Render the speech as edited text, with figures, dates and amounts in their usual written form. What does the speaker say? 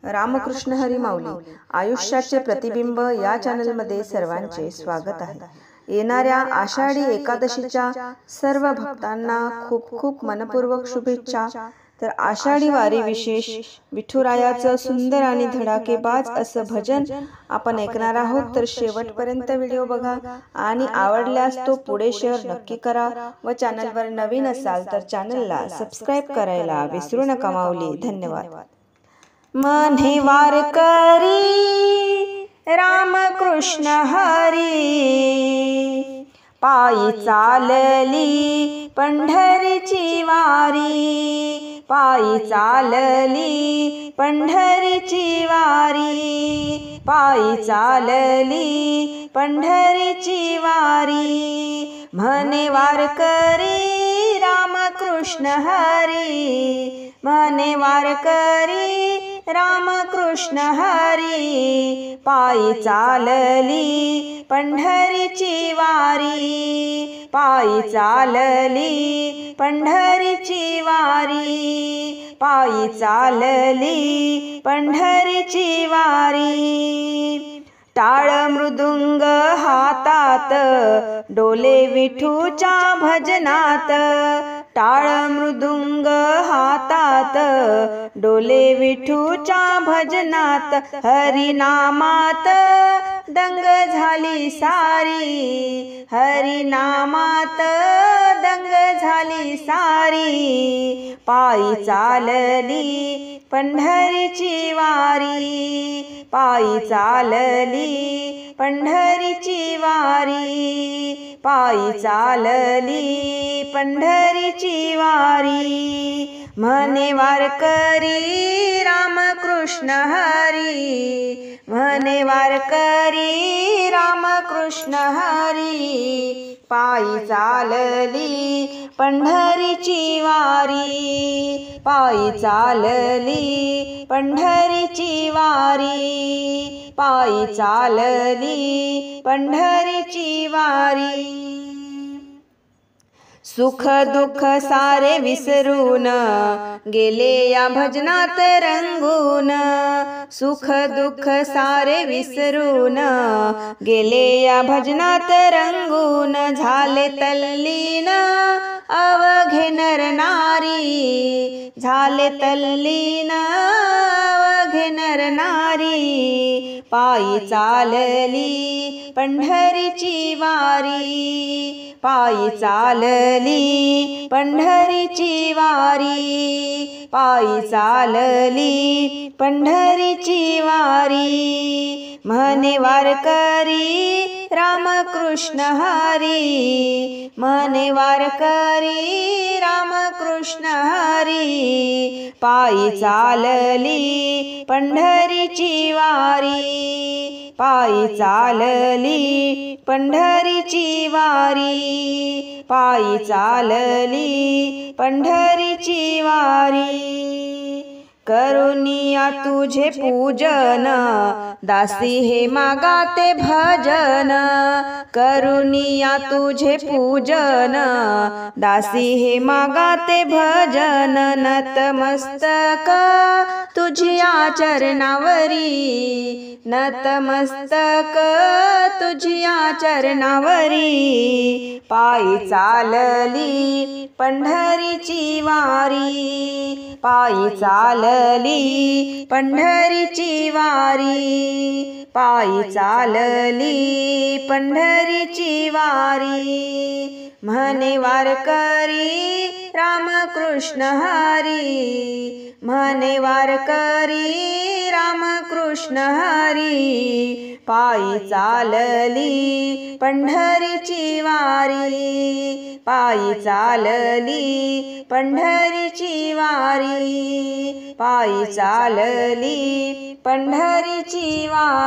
रामकृष्ण हरी माऊली आयुष्याचे प्रतिबिंब या चॅनलमध्ये सर्वांचे स्वागत आहे। येणाऱ्या आषाढी एकादशीच्या सर्व भक्तांना खूप खूप मनपूर्वक शुभेच्छा। तर आषाढी वारी विशेष विठुरायाचं सुंदर आणि धडाकेबाज असं भजन आपण ऐकणार आहोत। तर शेवटपर्यंत व्हिडिओ बघा आणि आवडल्यास तो पुढे शेअर नक्की करा व चॅनलवर नवीन असाल तर चॅनलला सबस्क्राइब करायला विसरू नका माऊली। धन्यवाद। म्हणे वारकरी रामकृष्ण हरी, पायी चालली पंढरीची वारी, पायी चालली पंढरीची वारी, पायी चालली पंढरीची वारी। म्हणे वारकरी रामकृष्ण हरी, म्हणे वारकरी रामकृष्ण हरी, पायी चालली पंढरीची वारी, पायी चालली पंढरीची वारी, पायी चालली पंढरीची वारी। टाळ मृदुंग हातात डोले विठूच्या भजनात, टाळ मृदुंग हातात डोले विठूच्या भजनात, हरिनामात दंग झाली सारी, हरिनामात दंग झाली सारी। पायी चालली पंढरीची वारी, पायी चालली पंढरीची वारी, पायी चालली पंढरीची वारी। म्हणे वारकरी रामकृष्ण हरी, म्हणे वारकरी रामकृष्ण हरी, पायी चालली पंढरीची वारी, पायी चालली पंढरीची वारी, पायी चालली पंढरीची वारी। सुख दुःख सारे विसरून गेले या भजनात रंगून, सुख दुःख सारे विसरून गेले या भजनात रंगून, झाले तल्लीन अवघे नर नारी, झाले तल्लीन अवघे नर नारी। पायी चालली पंढरीची वारी, पायी चालली पंढरीची वारी, पायी चालली पंढरीची वारी। म्हणे वारकरी रामकृष्ण हरी, म्हणे वारकरी रामकृष्ण हरी, पायी चालली पंढरीची वारी, पायी चालली पंढरीची वारी, पायी चालली पंढरीची वारी। करुनिया तुझे पूजन दासी हे मागाते भजन, करुनिया तुझे पूजन दासी हे मागाते भजन, नतमस्तक तुझिया चरणावरी, नतमस्तक तुझिया चरणावरी। पायी चालली पंढरीची वारी, पायी चालली पंढरीची वारी, पायी चालली पंढरीची वारी। म्हणे वारकरी रामकृष्ण हरी, म्हणे वारकरी रामकृष्ण हरी, पायी चालली पंढरीची वारी, पायी चालली पंढरीची वारी, पायी चालली पंढरीची वारी।